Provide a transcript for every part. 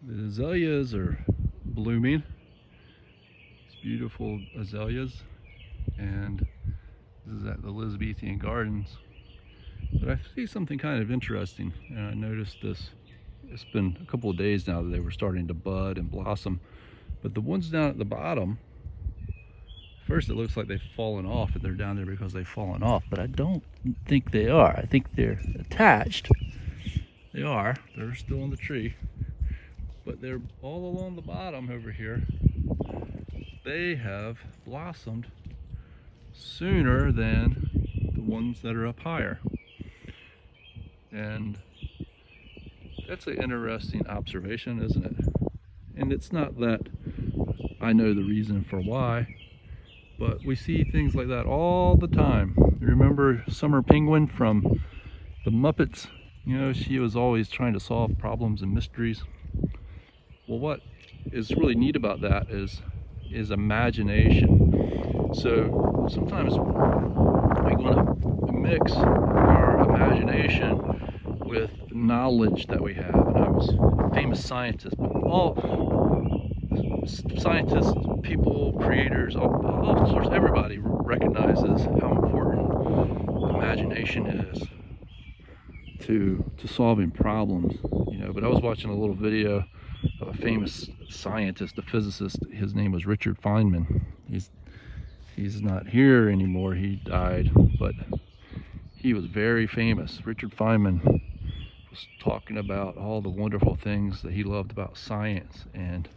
The azaleas are blooming. It's beautiful azaleas, and this is at the Elizabethan Gardens. But I see something kind of interesting, and I noticed this. It's been a couple of days now that they were starting to bud and blossom, but the ones down at the bottom, first it looks like they've fallen off, and they're down there because they've fallen off, but I don't think they are. I think they're attached. They are. They're still on the tree, but they're all along the bottom over here. They have blossomed sooner than the ones that are up higher. And that's an interesting observation, isn't it? And it's not that I know the reason for why, but we see things like that all the time. You remember Summer Penguin from the Muppets? You know, she was always trying to solve problems and mysteries. Well, what is really neat about that is imagination. So sometimes we want to mix our imagination with knowledge that we have. And I was a famous scientist, but all scientists, people, creators, all sorts, everybody recognizes how important imagination is to solving problems. You know, but I was watching a little video of a famous scientist, a physicist. His name was Richard Feynman. He's not here anymore. He died, but he was very famous. Richard Feynman was talking about all the wonderful things that he loved about science, and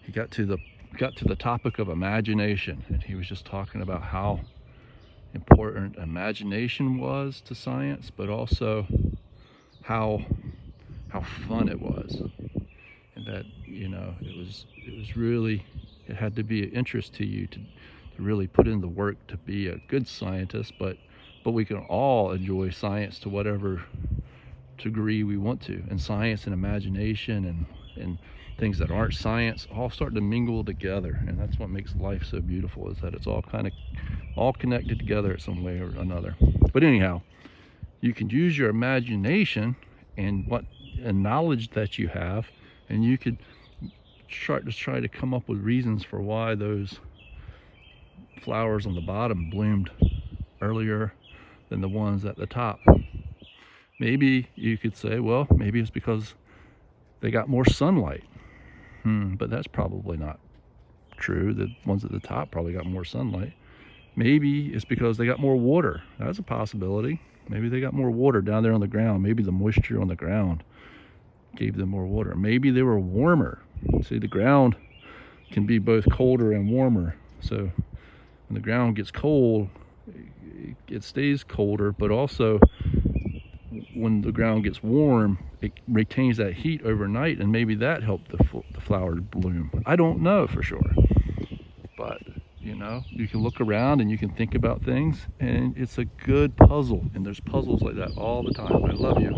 he got to the topic of imagination, and he was just talking about how important imagination was to science, but also how fun it was. And that, you know, it was really, it had to be an interest to you to really put in the work to be a good scientist, but we can all enjoy science to whatever degree we want to. And science and imagination and things that aren't science all start to mingle together, and that's what makes life so beautiful, is that it's all kind of all connected together in some way or another. But anyhow, you can use your imagination and knowledge that you have, and you could try to come up with reasons for why those flowers on the bottom bloomed earlier than the ones at the top. Maybe you could say, well, maybe it's because they got more sunlight. But that's probably not true. The ones at the top probably got more sunlight. Maybe it's because they got more water. That's a possibility. Maybe they got more water down there on the ground. Maybe the moisture on the ground gave them more water. Maybe they were warmer. See, the ground can be both colder and warmer. So when the ground gets cold, it stays colder, but also when the ground gets warm, it retains that heat overnight, and maybe that helped the flower bloom. I don't know for sure, but you know, you can look around and you can think about things, and it's a good puzzle, and there's puzzles like that all the time. I love you.